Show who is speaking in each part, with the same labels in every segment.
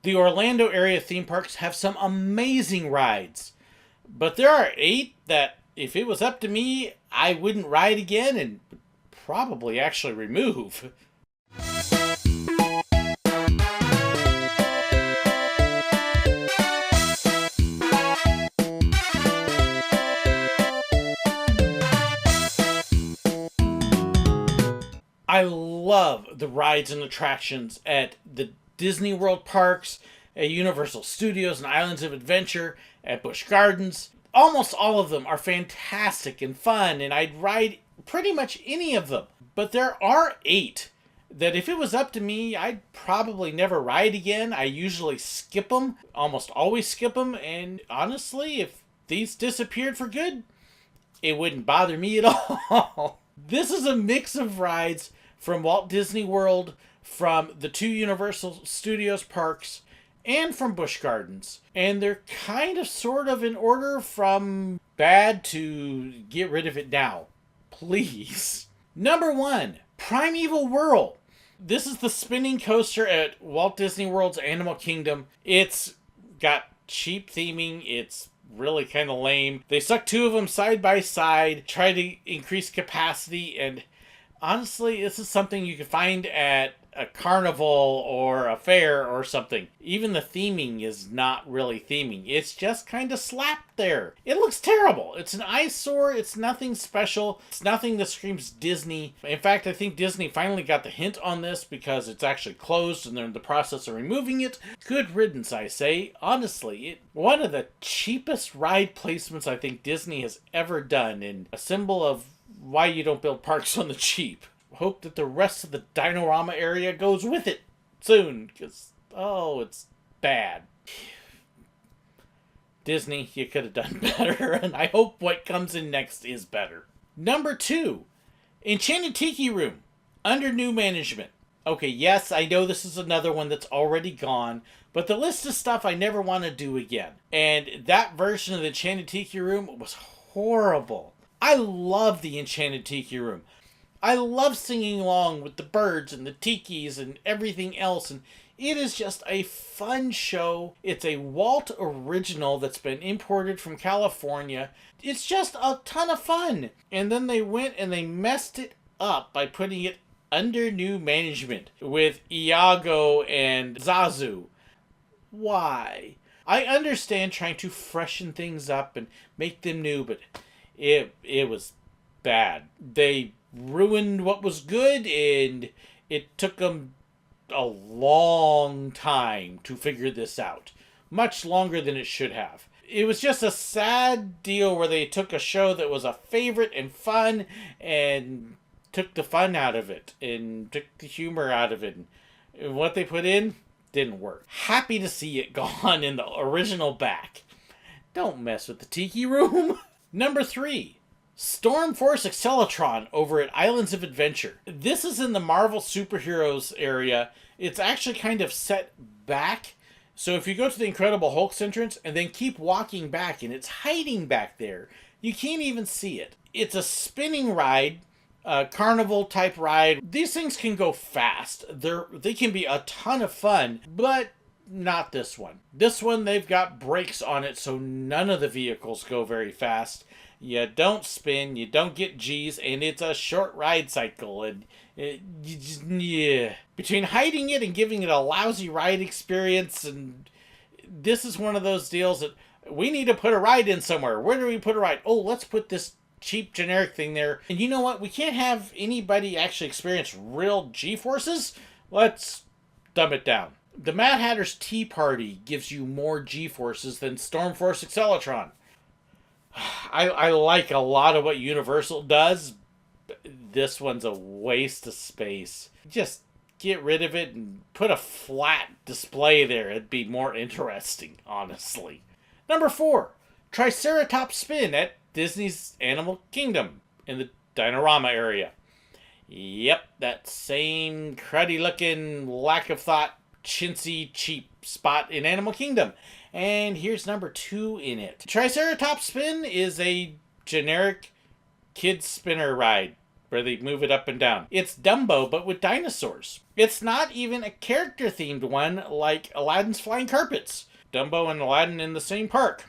Speaker 1: The Orlando area theme parks have some amazing rides, but there are 8 that, if it was up to me, I wouldn't ride again and would probably actually remove. I love the rides and attractions at the Disney World parks, at Universal Studios and Islands of Adventure, at Busch Gardens. Almost all of them are fantastic and fun, and I'd ride pretty much any of them. But there are 8 that, if it was up to me, I'd probably never ride again. I usually skip them, almost always skip them, and honestly, if these disappeared for good, it wouldn't bother me at all. This is a mix of rides from Walt Disney World, from the 2 Universal Studios parks, and from Busch Gardens. And they're kind of sort of in order from bad to get rid of it now. Please. Number 1, Primeval Whirl. This is the spinning coaster at Walt Disney World's Animal Kingdom. It's got cheap theming. It's really kind of lame. They stuck 2 of them side by side, try to increase capacity, and honestly, this is something you can find at a carnival or a fair or something. Even the theming is not really theming. It's just kind of slapped there. It looks terrible. It's an eyesore. It's nothing special. It's nothing that screams Disney. In fact, I think Disney finally got the hint on this because it's actually closed and they're in the process of removing it. Good riddance, I say. Honestly, one of the cheapest ride placements I think Disney has ever done, and a symbol of why you don't build parks on the cheap. Hope that the rest of the Dinorama area goes with it soon, because, it's bad. Disney, you could have done better, and I hope what comes in next is better. Number 2, Enchanted Tiki Room, under new management. Okay, yes, I know this is another one that's already gone, but the list of stuff I never want to do again. And that version of the Enchanted Tiki Room was horrible. I love the Enchanted Tiki Room. I love singing along with the birds and the tikis and everything else, and it is just a fun show. It's a Walt original that's been imported from California. It's just a ton of fun. And then they went and they messed it up by putting it under new management with Iago and Zazu. Why? I understand trying to freshen things up and make them new, but it was bad. They ruined what was good, and it took them a long time to figure this out. Much longer than it should have. It was just a sad deal where they took a show that was a favorite and fun and took the fun out of it and took the humor out of it. And what they put in didn't work. Happy to see it gone in the original back. Don't mess with the Tiki Room. Number 3. Storm Force Acceleron over at Islands of Adventure. This is in the Marvel Superheroes area. It's actually kind of set back. So if you go to the Incredible Hulk's entrance and then keep walking back, and it's hiding back there, you can't even see it. It's a spinning ride, a carnival type ride. These things can go fast. They can be a ton of fun, but not this one. This one, they've got brakes on it, so none of the vehicles go very fast. You don't spin, you don't get G's, and it's a short ride cycle, and between hiding it and giving it a lousy ride experience, and this is one of those deals that we need to put a ride in somewhere. Where do we put a ride? Oh, let's put this cheap generic thing there. And you know what? We can't have anybody actually experience real G-forces. Let's dumb it down. The Mad Hatter's Tea Party gives you more G-forces than Storm Force Acceleron. I like a lot of what Universal does. This one's a waste of space. Just get rid of it and put a flat display there. It'd be more interesting, honestly. Number 4, Triceratops Spin at Disney's Animal Kingdom in the Dinorama area. Yep, that same cruddy-looking, lack-of-thought, chintzy, cheap spot in Animal Kingdom. And here's number 2 in it. Triceratops Spin is a generic kids spinner ride. where they move it up and down. It's Dumbo, but with dinosaurs. It's not even a character-themed one like Aladdin's Flying Carpets. Dumbo and Aladdin in the same park.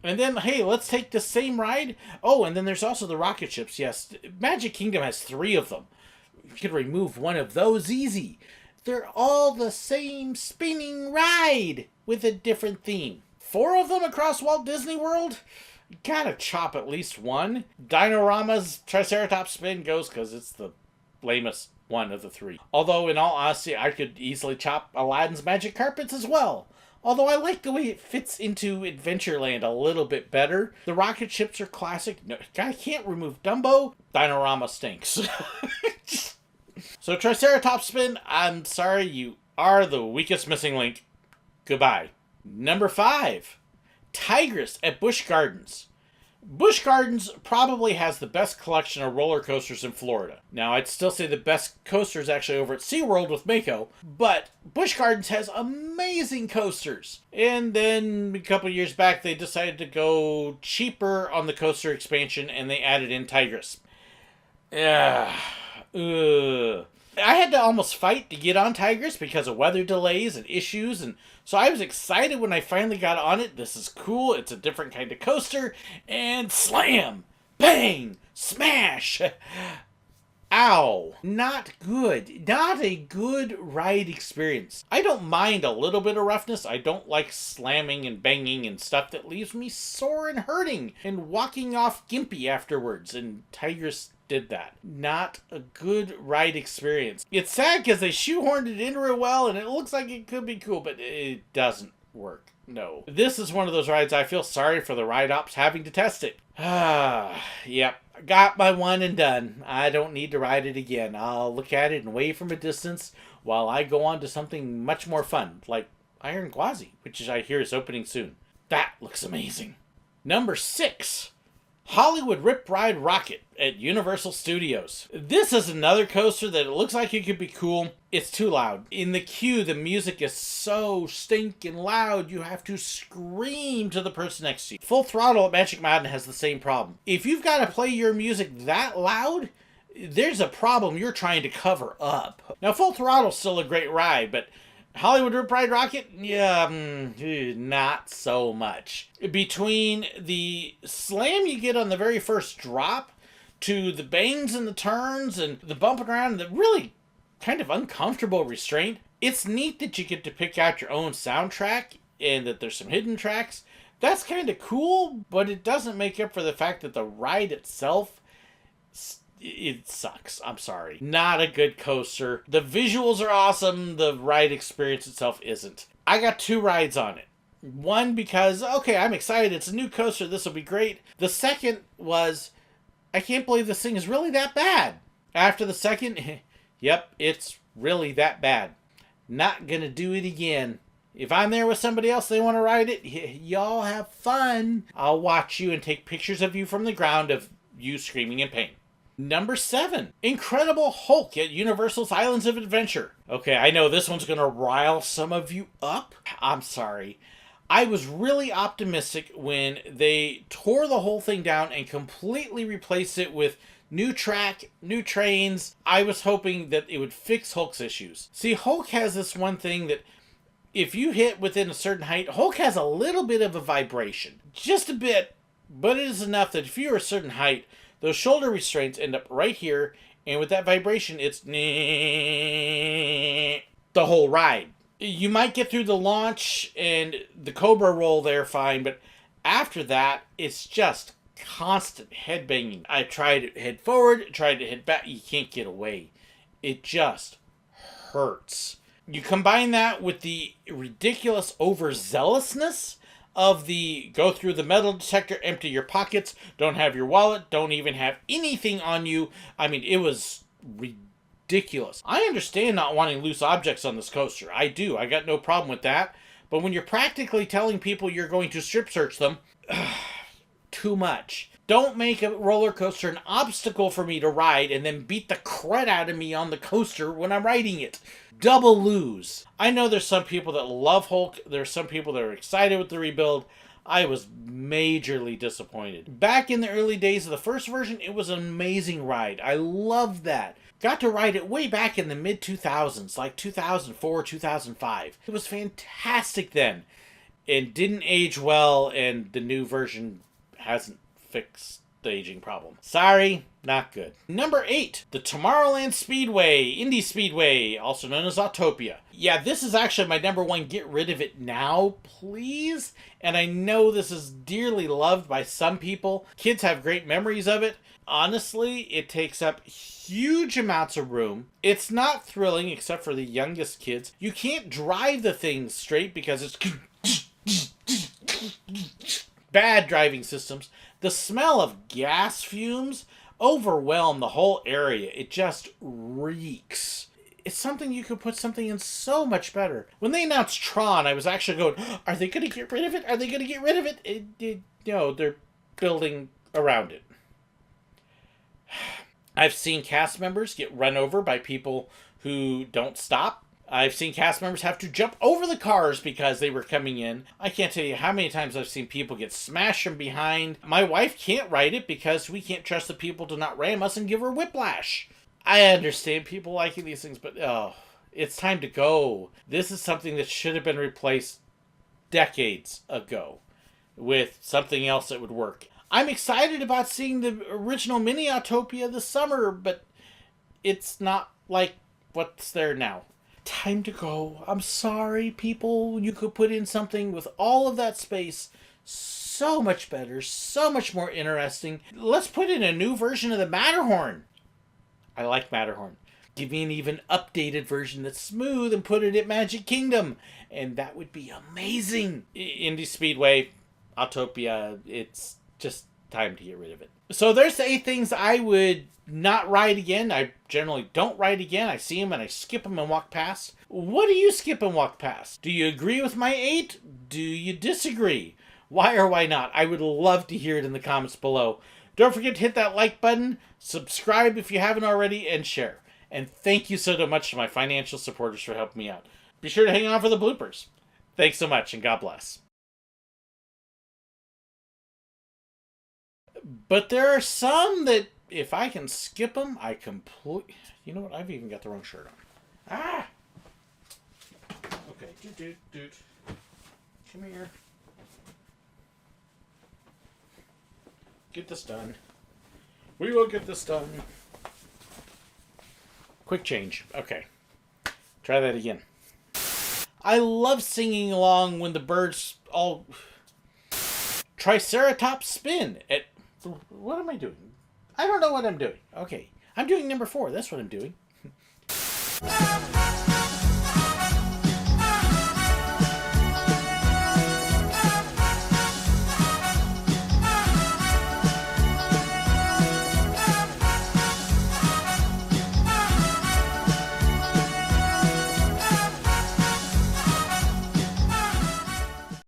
Speaker 1: And then, hey, let's take the same ride. Oh, and then there's also the rocket ships. Yes, Magic Kingdom has 3 of them. You could remove one of those easy. They're all the same spinning ride with a different theme. 4 of them across Walt Disney World? You gotta chop at least one. Dinorama's Triceratops Spin goes because it's the lamest one of the 3. Although, in all honesty, I could easily chop Aladdin's Magic Carpets as well. Although I like the way it fits into Adventureland a little bit better. The rocket ships are classic. No, I can't remove Dumbo. Dinorama stinks. So Triceratops Spin, I'm sorry, you are the weakest missing link. Goodbye. Number 5, Tigress at Busch Gardens. Busch Gardens probably has the best collection of roller coasters in Florida. Now, I'd still say the best coaster is actually over at SeaWorld with Mako, but Busch Gardens has amazing coasters. And then a couple years back, they decided to go cheaper on the coaster expansion, and they added in Tigress. I had to almost fight to get on Tigress because of weather delays and issues, and so I was excited when I finally got on it. This is cool. It's a different kind of coaster, and slam, bang, smash. Ow. Not good. Not a good ride experience. I don't mind a little bit of roughness. I don't like slamming and banging and stuff that leaves me sore and hurting and walking off gimpy afterwards, and Tigress did that. Not a good ride experience. It's sad because they shoehorned it in real well and it looks like it could be cool, but it doesn't work. No. This is one of those rides I feel sorry for the ride ops having to test it. Yep. Got my one and done. I don't need to ride it again. I'll look at it and wave from a distance while I go on to something much more fun, like Iron Gwazi, which I hear is opening soon. That looks amazing. Number 6. Hollywood Rip Ride Rocket at Universal Studios. This is another coaster that it looks like it could be cool. It's too loud. In the queue, the music is so stinking loud, you have to scream to the person next to you. Full Throttle at Magic Mountain has the same problem. If you've got to play your music that loud, there's a problem you're trying to cover up. Now, Full Throttle's still a great ride, but Hollywood Rip Ride Rocket? Yeah, not so much. Between the slam you get on the very first drop, to the bangs and the turns, and the bumping around, and the really kind of uncomfortable restraint, it's neat that you get to pick out your own soundtrack, and that there's some hidden tracks. That's kind of cool, but it doesn't make up for the fact that the ride itself, it sucks. I'm sorry. Not a good coaster. The visuals are awesome. The ride experience itself isn't. I got 2 rides on it. One because, okay, I'm excited. It's a new coaster. This will be great. The second was, I can't believe this thing is really that bad. After the second, yep, it's really that bad. Not gonna do it again. If I'm there with somebody else, they want to ride it, y'all have fun. I'll watch you and take pictures of you from the ground of you screaming in pain. Number 7, Incredible Hulk at Universal's Islands of Adventure. Okay, I know this one's going to rile some of you up. I'm sorry. I was really optimistic when they tore the whole thing down and completely replaced it with new track, new trains. I was hoping that it would fix Hulk's issues. See, Hulk has this one thing that if you hit within a certain height, Hulk has a little bit of a vibration. Just a bit, but it is enough that if you're a certain height, those shoulder restraints end up right here, and with that vibration, it's the whole ride. You might get through the launch and the Cobra roll there fine, but after that, it's just constant head banging. I tried to head forward, tried to head back. You can't get away. It just hurts. You combine that with the ridiculous overzealousness of the go through the metal detector, empty your pockets, don't have your wallet, don't even have anything on you. I mean, it was ridiculous. I understand not wanting loose objects on this coaster. I do. I got no problem with that. But when you're practically telling people you're going to strip search them, too much. Don't make a roller coaster an obstacle for me to ride and then beat the crud out of me on the coaster when I'm riding it. Double lose. I know there's some people that love Hulk. There's some people that are excited with the rebuild. I was majorly disappointed. Back in the early days of the first version, it was an amazing ride. I loved that. Got to ride it way back in the mid-2000s, like 2004, 2005. It was fantastic then. It didn't age well, and the new version hasn't fixed the aging problem. Sorry, not good. Number 8, the Tomorrowland Speedway, Indy Speedway, also known as Autopia. Yeah, this is actually my number 1. Get rid of it now, please. And I know this is dearly loved by some people. Kids have great memories of it. Honestly, it takes up huge amounts of room. It's not thrilling except for the youngest kids. You can't drive the thing straight because it's bad driving systems. The smell of gas fumes overwhelm the whole area. It just reeks. It's something you could put something in so much better. When they announced Tron, I was actually going, are they going to get rid of it? Are they going to get rid of it? No, they're building around it. I've seen cast members get run over by people who don't stop. I've seen cast members have to jump over the cars because they were coming in. I can't tell you how many times I've seen people get smashed from behind. My wife can't ride it because we can't trust the people to not ram us and give her whiplash. I understand people liking these things, but it's time to go. This is something that should have been replaced decades ago with something else that would work. I'm excited about seeing the original mini Autopia this summer, but it's not like what's there now. Time to go. I'm sorry, people. You could put in something with all of that space so much better, so much more interesting. Let's put in a new version of the Matterhorn. I like Matterhorn. Give me an even updated version that's smooth and put it at Magic Kingdom. And that would be amazing. Indy Speedway, Autopia, it's just time to get rid of it. So there's the 8 things I would not ride again. I generally don't ride again. I see them and I skip them and walk past. What do you skip and walk past? Do you agree with my 8? Do you disagree? Why or why not? I would love to hear it in the comments below. Don't forget to hit that like button, subscribe if you haven't already, and share. And thank you so much to my financial supporters for helping me out. Be sure to hang on for the bloopers. Thanks so much, and God bless. But there are some that, if I can skip them, I completely... You know what? I've even got the wrong shirt on. Ah! Okay. Dude. Come here. Get this done. We will get this done. Quick change. Okay. Try that again. I love singing along when the birds all... Triceratops Spin. What am I doing? I don't know what I'm doing. Okay. I'm doing number 4. That's what I'm doing.